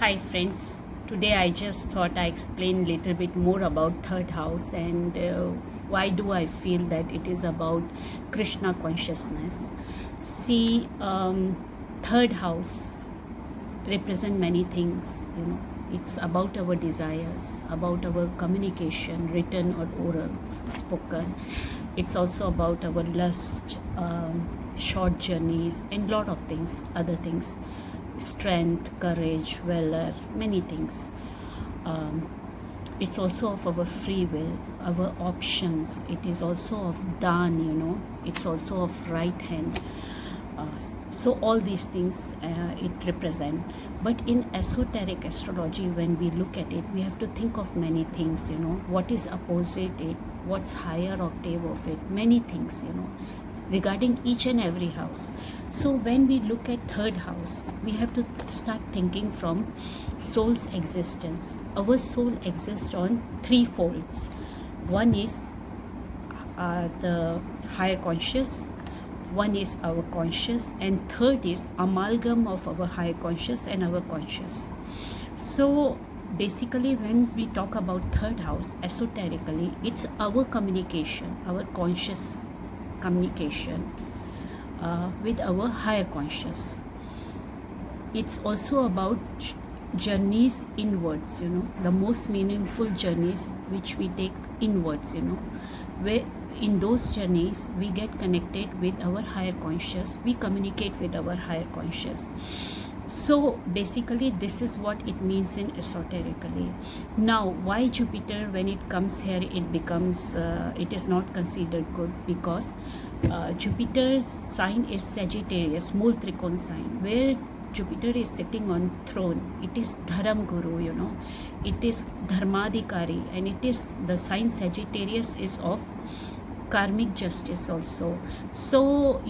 Hi friends, today I just thought I explain a little bit more about third house and why do I feel that it is about Krishna consciousness. See, third house represent many things. It's about our desires, about our communication, written or oral, spoken. It's also about our lust, short journeys and lot of things, other things, strength, courage, valor, many things. um, it's also of our free will, our options. It is also of dan. It's also of right hand. So all these things it represent. But in esoteric astrology, when we look at it, we have to think of many things. What is opposite it, what's higher octave of it, many things, regarding each and every house. So when we look at third house, we have to start thinking from soul's existence. Our soul exists on three folds. One is the higher conscious, one is our conscious, and third is amalgam of our higher conscious and our conscious. So basically, when we talk about third house esoterically, it's our communication, our conscious communication with our higher conscious. It's also about journeys inwards, the most meaningful journeys which we take inwards, where in those journeys we get connected with our higher conscious, we communicate with our higher conscious. So basically this is what it means in esoterically. Now why Jupiter, when it comes here, it becomes it is not considered good, because Jupiter's sign is Sagittarius, Mool Trikon sign, where Jupiter is sitting on throne. It is Dharam Guru, it is Dharmadhikari, and it is the sign Sagittarius is of karmic justice also. So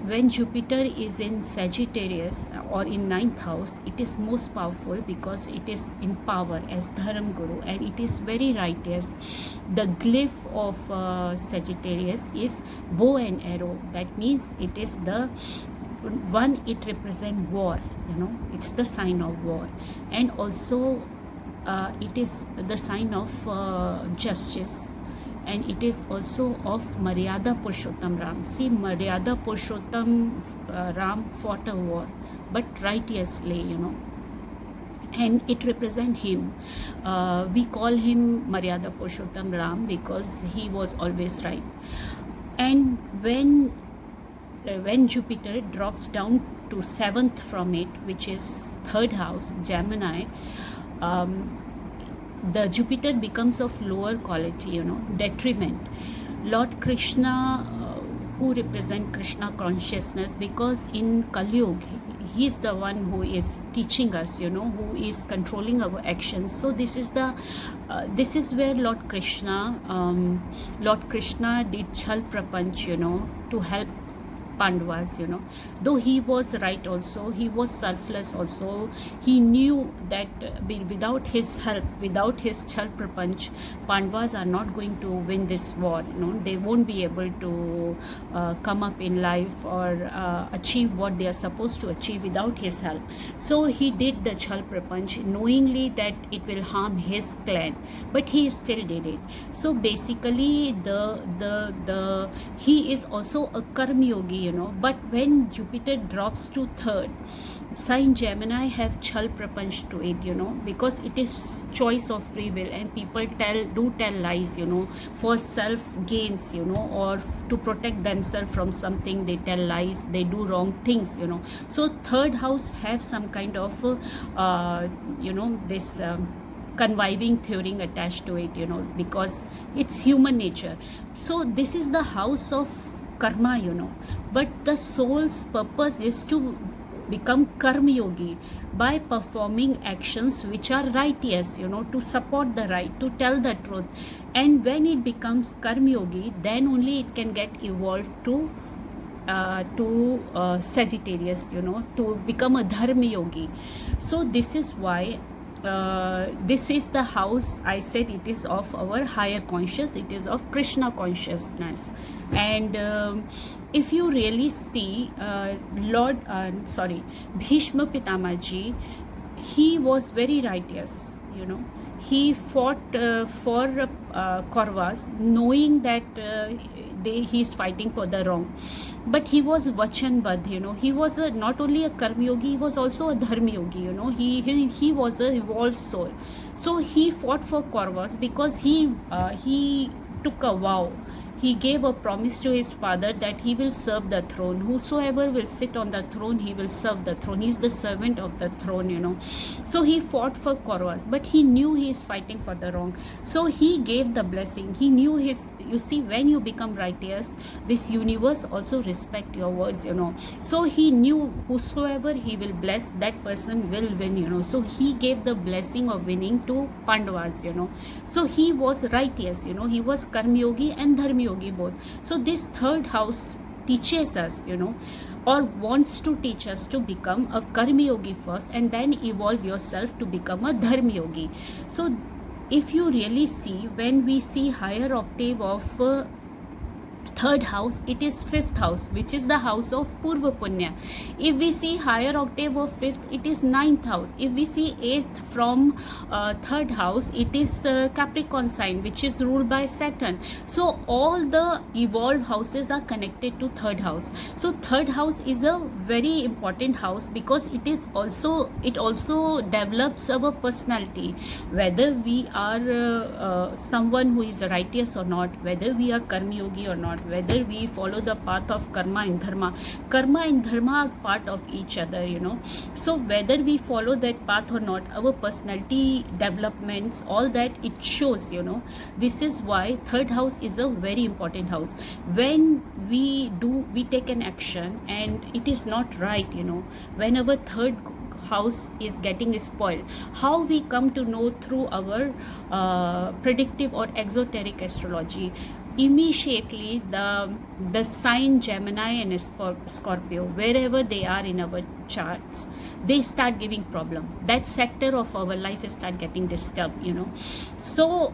when Jupiter is in Sagittarius or in 9th house, it is most powerful because it is in power as Dharam Guru, and it is very righteous. The glyph of Sagittarius is bow and arrow. That means it is the one, it represents war, it's the sign of war, and also it is the sign of justice, and it is also of Maryada Purushottam Ram. See, Maryada Purushottam Ram fought a war, but righteously, and it represents him. We call him Maryada Purushottam Ram because he was always right. And when Jupiter drops down to 7th from it, which is third house, Gemini, the Jupiter becomes of lower quality, detriment. Lord Krishna, who represent Krishna consciousness, because in Kali Yuga, he is the one who is teaching us, who is controlling our actions. So this is where Lord Krishna did Chal Prapanch, to help Pandavas, though he was right also, he was selfless also. He knew that without his help, without his Chal Prapanch, Pandavas are not going to win this war. They won't be able to come up in life or achieve what they are supposed to achieve without his help. So he did the Chal Prapanch knowingly that it will harm his clan, but he still did it. So basically he is also a Karma Yogi, but when Jupiter drops to third, sign Gemini have Chal Prapanch to it, because it is choice of free will, and people do tell lies, for self gains, or to protect themselves from something. They tell lies, they do wrong things, So third house have some kind of this conniving theory attached to it, because it's human nature. So this is the house of karma, but the soul's purpose is to become karma yogi by performing actions which are righteous, to support the right, to tell the truth. And when it becomes karma yogi, then only it can get evolved to Sagittarius, to become a dharma yogi. So this is why this is the house, I said, it is of our higher conscious, it is of Krishna consciousness. And if you really see Bhishma Pitamaji he was very righteous, he fought for Kauravas, knowing that he is fighting for the wrong, but he was vachanbadh, he was not only a karma yogi, he was also a dharma yogi, he was a evolved soul. So he fought for Kauravas because he took a vow. He gave a promise to his father that he will serve the throne. Whosoever will sit on the throne, he will serve the throne. He's the servant of the throne. So he fought for Kauravas, but he knew he is fighting for the wrong. So he gave the blessing. He knew you see, when you become righteous, this universe also respect your words, So he knew whosoever he will bless, that person will win, So he gave the blessing of winning to Pandavas, So he was righteous, he was karma yogi and dharma yogi both. So this third house teaches us, or wants to teach us to become a karma yogi first and then evolve yourself to become a dharma yogi. So if you really see, when we see higher octave of third house, it is fifth house, which is the house of Purva Punya. If we see higher octave of fifth, it is ninth house. If we see eighth from third house, it is Capricorn sign, which is ruled by Saturn. So all the evolved houses are connected to third house. So third house is a very important house because it also develops our personality, whether we are someone who is righteous or not, whether we are karma yogi or not, whether we follow the path of karma and dharma. Karma and dharma are part of each other, So whether we follow that path or not, our personality developments, all that it shows, This is why third house is a very important house. When we take an action and it is not right, when our third house is getting spoiled, how we come to know through our predictive or exoteric astrology. Immediately the sign Gemini and Scorpio, wherever they are in our charts, they start giving problem. That sector of our life start getting disturbed, So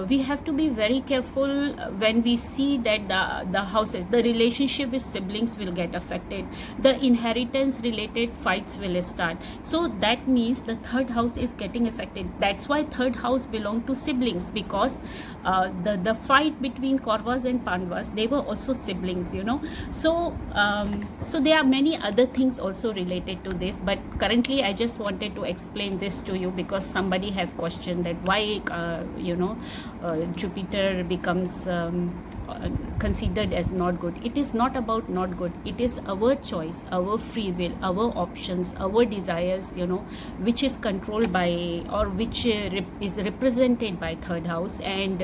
we have to be very careful when we see that the houses, the relationship with siblings will get affected, the inheritance related fights will start. So that means the third house is getting affected. That's why third house belong to siblings, because the fight between Kauravas and Pandavas, they were also siblings, So there are many other things also related to this, but currently I just wanted to explain this to you because somebody have questioned that why Jupiter becomes considered as not good. It is not about not good. It is our choice, our free will, our options, our desires, which is controlled by, or which is represented by third house. And